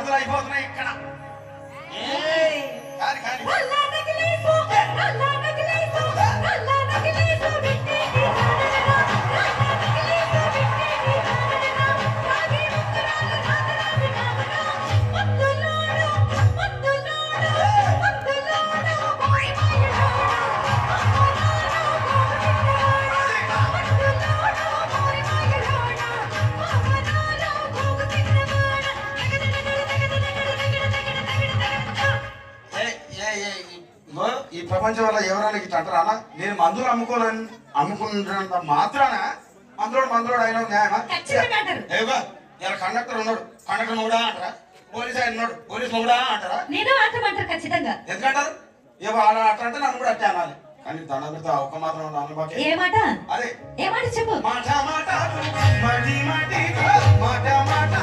వరదలు అయిపోతున్నాయి ఇక్కడ. ఈ ప్రపంచం వల్ల ఎవరైనా ఇట్లా అంటారా అన్న? నేను మందులు అమ్ముకున్నంత మాత్రాన మందులోడు అయినా న్యాయమా? ఏవో ఇలా కండక్టర్ ఉన్నాడు, కండక్టర్ మొగుడా అంటారా? పోలీస్ ఆయన ఉన్నాడు, పోలీస్ మొగుడా అంటారా? ఖచ్చితంగా ఎందుకంటారు? ఏవో అలా అట్లా అంటే నన్ను కూడా అట్టే అనాలి. కానీ దండ పెడతా ఒక్క మాత్రం ఏ మాట? అదే ఏ మాట చెప్పు. మాట మాట మటి మటి మాట మాట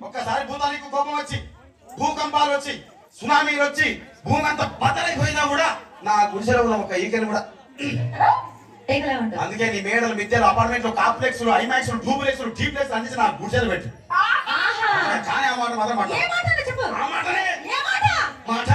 ఒక్కసారి భూతానికి కోపం వచ్చి భూకంపాలు వచ్చి సునామీలు వచ్చి భూమి అంతా బద్దలైపోయినా కూడా నా గుడిసెలో ఉన్న ఒక ఈకని కూడా అందుకే నీ మేడలు మిద్దెలు అపార్ట్మెంట్లు కాంప్లెక్స్ ఐమాక్స్ డూప్లెక్స్ డీప్లెక్స్ అందించి నా గుడిసెలు పెట్టు. కానీ ఆ మాట మాత్రం మాట ఆ మాటనే మాట మాట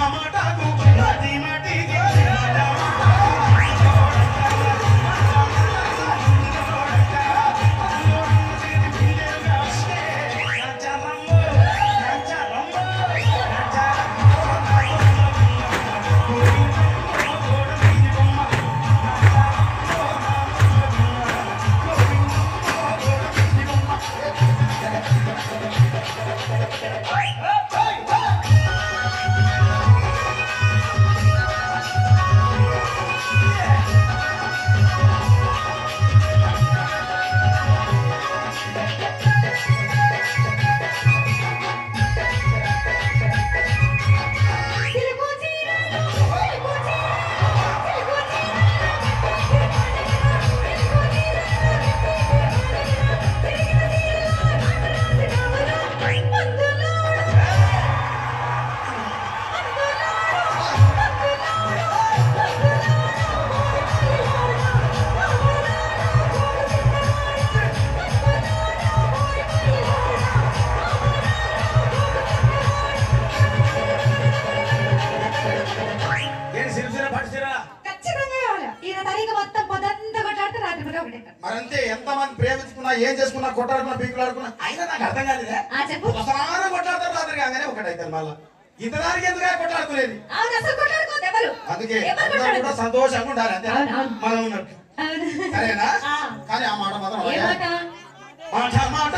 మరంతే ఎంతమంది ప్రేమించుకున్నా ఏం చేసుకున్నా కొట్టాడుకున్నా పీకులాడుకున్నా అయినా నాకు అర్థం కాలేదా? ఒకసారి కొట్లాడతారు రాత్రి కాగానే ఒకటైతారు మళ్ళా ఇంతదానికి ఎందుకు కొట్లాడుకునేది? అందుకే కూడా సంతోషంగా ఉండాలి అంతే మనం ఉన్నట్టు సరేనా? కానీ ఆ మాట మాత్రం మాట మాట